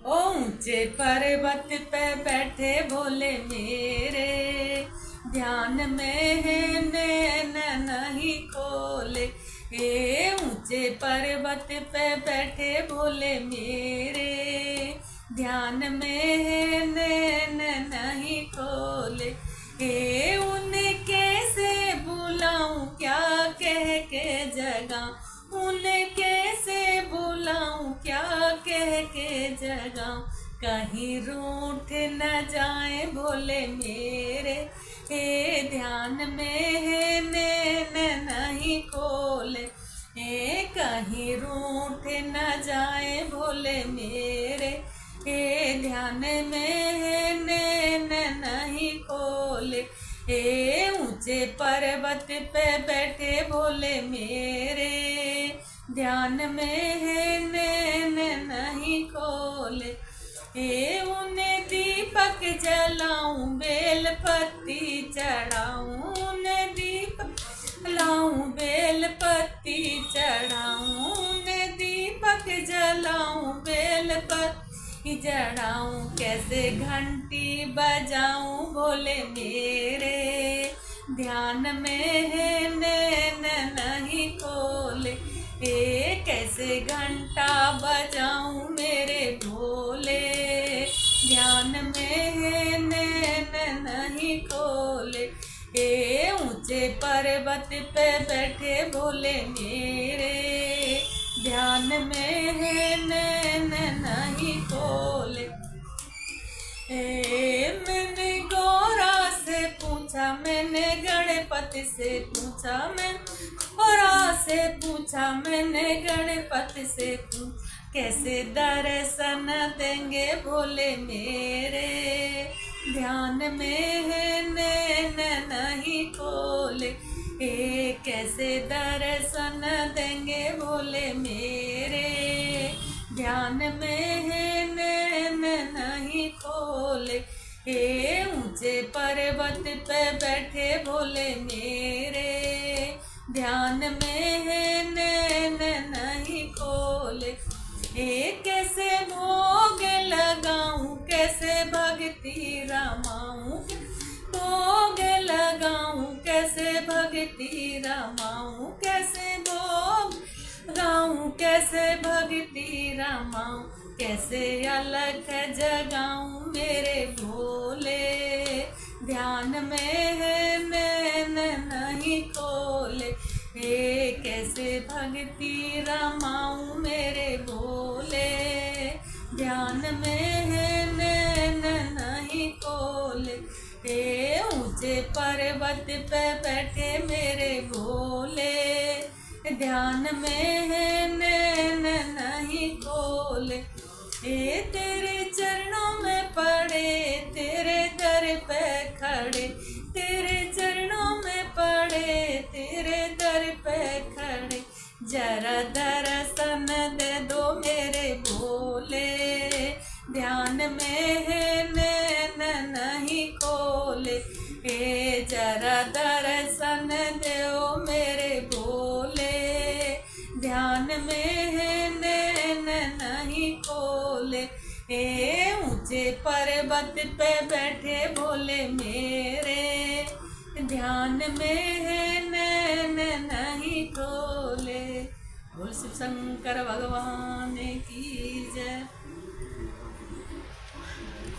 ओ ऊंचे पर्वत पे बैठे भोले मेरे, ध्यान में है नैन नहीं खोले। ए ऊंचे पर्वत पे बैठे भोले मेरे, ध्यान में है नैन नहीं खोले। ए उन्हें कैसे बुलाऊं, क्या कह के जगाऊं, उन्हें कैसे बुलाऊं, क्या कह के जगाऊं। कहीं रूठ न जाए भोले मेरे, हे ध्यान में है नैन नहीं खोले। हे कहीं रूठ न जाए भोले मेरे, हे ध्यान में है नैन नहीं खोले। हे ऊंचे पर्वत पे बैठे भोले मेरे, ध्यान में है नैन नहीं खोले। हे उन्हें दीपक जलाऊं, बेल पत्ती चढ़ाऊं, उन्हें दीपक जलाऊं, बेल पत्ती चढ़ाऊं, उन्हें दीपक जलाऊं, बेल पत्ती जड़ाऊं। कैसे घंटी बजाऊं भोले मेरे, ध्यान में है नैन नहीं खोले। ए कैसे घंटा बजाऊं मेरे भोले, ध्यान में है नैन नहीं खोले। ए ऊंचे पर्वत पे बैठे भोले मेरे, ध्यान में है नैन नहीं खोले। मैंने गौरा से पूछा, मैंने गणपति से पूछा, मैंने गौरा से पूछा, मैंने गणपति से पूछा। कैसे दर्शन देंगे भोले मेरे, ध्यान में है नैन नहीं खोले। ए कैसे दर्शन देंगे भोले मेरे, ध्यान में है नैन नहीं खोले। हे ऊंचे पर्वत पे बैठे भोले मेरे, ध्यान में है नैन नहीं खोले। हे कैसे भोग लगाऊं, कैसे भक्ति रमाऊं, भोग लगाऊं, कैसे भक्ति रमाऊं, कैसे भोग गाऊं, कैसे भक्ति रमाऊं। कैसे अलग जगाऊं मेरे भोले, ध्यान में है नैन नहीं खोले। हे कैसे भक्ति रमाऊं मेरे भोले, ध्यान में है नैन नहीं खोले। हे ऊंचे पर्वत पे बैठे मेरे भोले, ध्यान में है नैन नहीं खोले। ए तेरे चरणों में पड़े, तेरे दर पे खड़े, तेरे चरणों में पड़े, तेरे दर पे खड़े। जरा दर्शन दे दो मेरे भोले, ध्यान में है नैन नहीं खोले। ए जरा दर्शन दो मेरे भोले, ध्यान में है नैन नहीं खोले। ए ऊंचे पर्वत पे बैठे भोले मेरे, ध्यान में है नैन नहीं खोले। बोल शिव शंकर भगवान की।